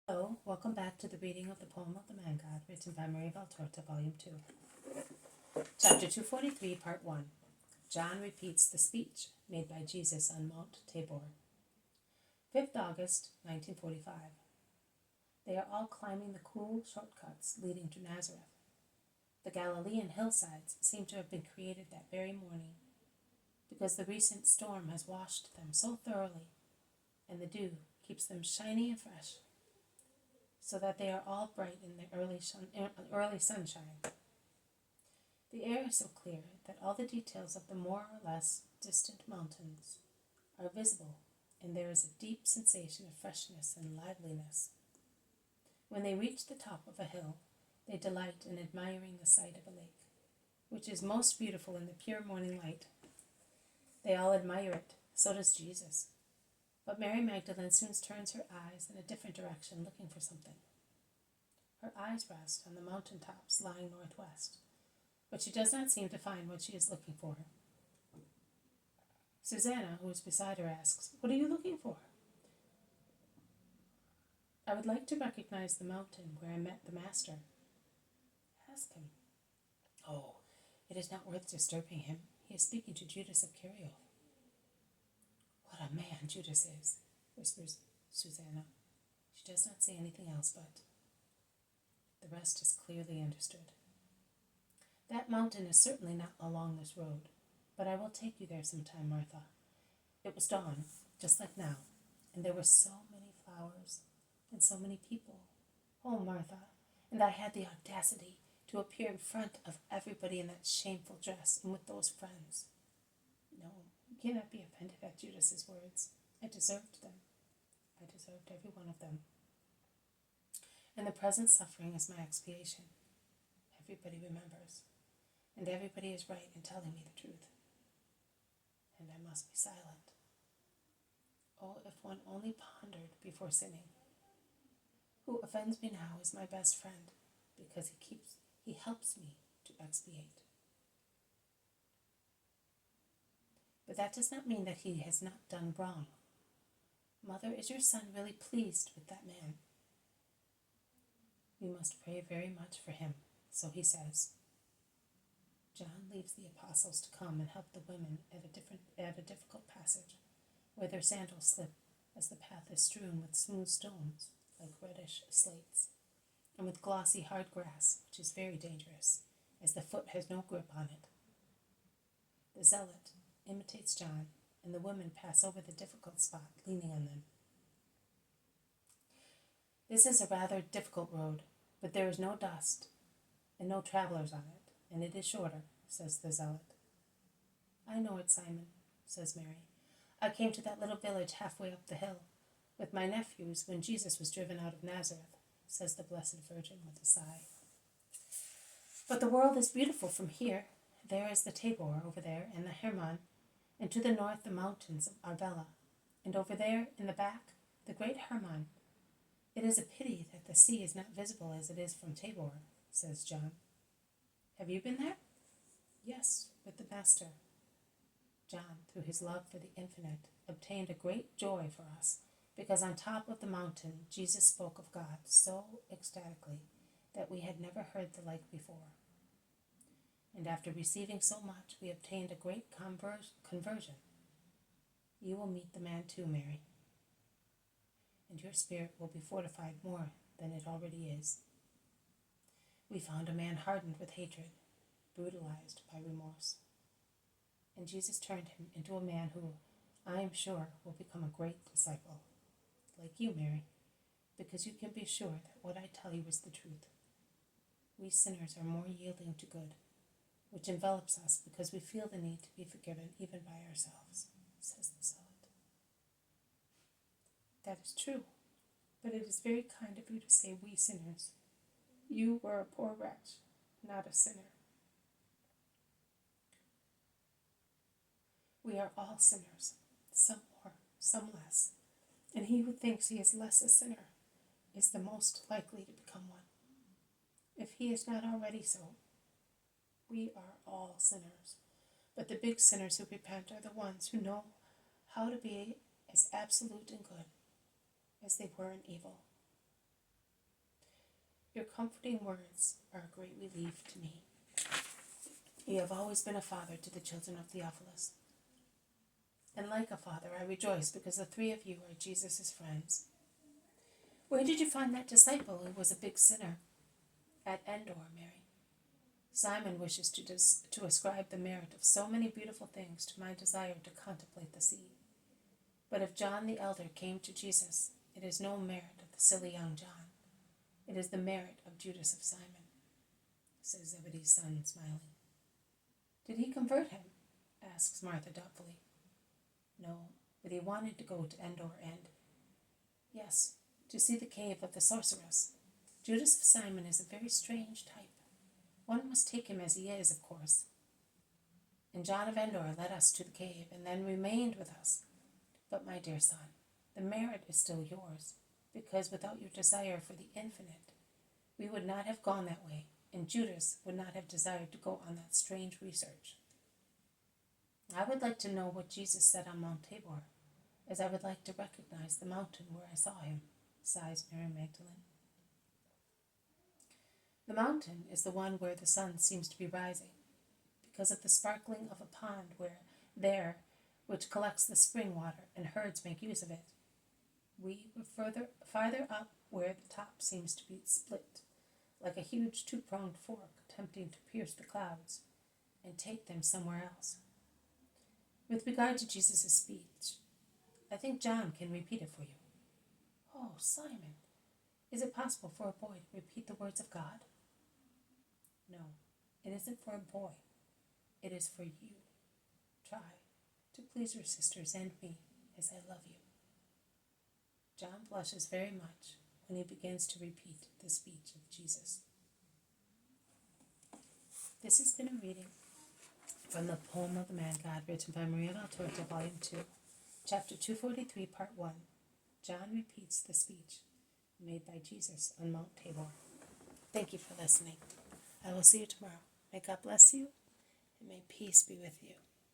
Hello, welcome back to the reading of the poem of the Man God, written by Maria Valtorta, Volume 2. Chapter 243, Part 1. John repeats the speech made by Jesus on Mount Tabor. 5th August, 1945. They are all climbing the cool shortcuts leading to Nazareth. The Galilean hillsides seem to have been created that very morning, because the recent storm has washed them so thoroughly, and the dew keeps them shiny and fresh, so that they are all bright in the early sunshine. The air is so clear that all the details of the more or less distant mountains are visible, and there is a deep sensation of freshness and liveliness. When they reach the top of a hill, they delight in admiring the sight of a lake, which is most beautiful in the pure morning light. They all admire it, so does Jesus. But Mary Magdalene soon turns her eyes in a different direction, looking for something. Her eyes rest on the mountain tops lying northwest, but she does not seem to find what she is looking for. Susanna, who is beside her, asks, "What are you looking for?" "I would like to recognize the mountain where I met the Master." "Ask him." "Oh, it is not worth disturbing him. He is speaking to Judas of Kerioth." "What a man Judas is," whispers Susanna. She does not say anything else, but the rest is clearly understood. "That mountain is certainly not along this road, but I will take you there sometime, Martha." It was dawn, just like now, and there were so many flowers and so many people. "Oh, Martha, and I had the audacity to appear in front of everybody in that shameful dress and with those friends." "No, you cannot be offended at Judas's words. I deserved them. I deserved every one of them. And the present suffering is my expiation. Everybody remembers, and everybody is right in telling me the truth. And I must be silent. Oh, if one only pondered before sinning. Who offends me now is my best friend, because he helps me to expiate. But that does not mean that he has not done wrong. Mother, is your son really pleased with that man?" "We must pray very much for him," so he says. John leaves the apostles to come and help the women at a difficult passage, where their sandals slip as the path is strewn with smooth stones, like reddish slates, and with glossy hard grass, which is very dangerous, as the foot has no grip on it. The zealot imitates John, and the women pass over the difficult spot, leaning on them. This is a rather difficult road, but there is no dust and no travelers on it, and it is shorter, says the zealot. "I know it, Simon," says Mary. "I came to that little village halfway up the hill with my nephews when Jesus was driven out of Nazareth," says the Blessed Virgin with a sigh. "But the world is beautiful from here. There is the Tabor over there, and the Hermon, and to the north the mountains of Arbela, and over there in the back the great Hermon. It is a pity that the sea is not visible as it is from Tabor," says John. "Have you been there?" "Yes, with the Master." John, through his love for the infinite, obtained a great joy for us, because on top of the mountain Jesus spoke of God so ecstatically that we had never heard the like before. And after receiving so much, we obtained a great conversion. You will meet the man too, Mary, and your spirit will be fortified more than it already is. We found a man hardened with hatred, brutalized by remorse, and Jesus turned him into a man who, I am sure, will become a great disciple, like you, Mary, because you can be sure that what I tell you is the truth. We sinners are more yielding to good, which envelops us because we feel the need to be forgiven even by ourselves, says the zealot. That is true, but it is very kind of you to say we sinners. You were a poor wretch, not a sinner. We are all sinners, some more, some less, and he who thinks he is less a sinner is the most likely to become one, if he is not already so. We are all sinners, but the big sinners who repent are the ones who know how to be as absolute in good as they were in evil. comforting words are a great relief to me. You have always been a father to the children of Theophilus. And like a father, I rejoice because the three of you are Jesus' friends. Where did you find that disciple who was a big sinner? At Endor, Mary. Simon wishes to ascribe the merit of so many beautiful things to my desire to contemplate the sea. But if John the elder came to Jesus, it is no merit of the silly young John. It is the merit of Judas of Simon, says Zebedee's son, smiling. Did he convert him? Asks Martha doubtfully. No, but he wanted to go to Endor and, yes, to see the cave of the sorceress. Judas of Simon is a very strange type. One must take him as he is, of course. And John of Endor led us to the cave and then remained with us. But, my dear son, the merit is still yours, because without your desire for the infinite, we would not have gone that way, and Judas would not have desired to go on that strange research. I would like to know what Jesus said on Mount Tabor, as I would like to recognize the mountain where I saw him, sighs Mary Magdalene. The mountain is the one where the sun seems to be rising, because of the sparkling of a pond which collects the spring water, and herds make use of it. We were farther up where the top seems to be split, like a huge two-pronged fork attempting to pierce the clouds and take them somewhere else. With regard to Jesus' speech, I think John can repeat it for you. Oh, Simon, is it possible for a boy to repeat the words of God? No, it isn't for a boy. It is for you. Try to please your sisters and me as I love you. John blushes very much when he begins to repeat the speech of Jesus. This has been a reading from the Poem of the Man God, written by Maria Valtorta, Volume 2, Chapter 243, Part 1. John repeats the speech made by Jesus on Mount Tabor. Thank you for listening. I will see you tomorrow. May God bless you, and may peace be with you.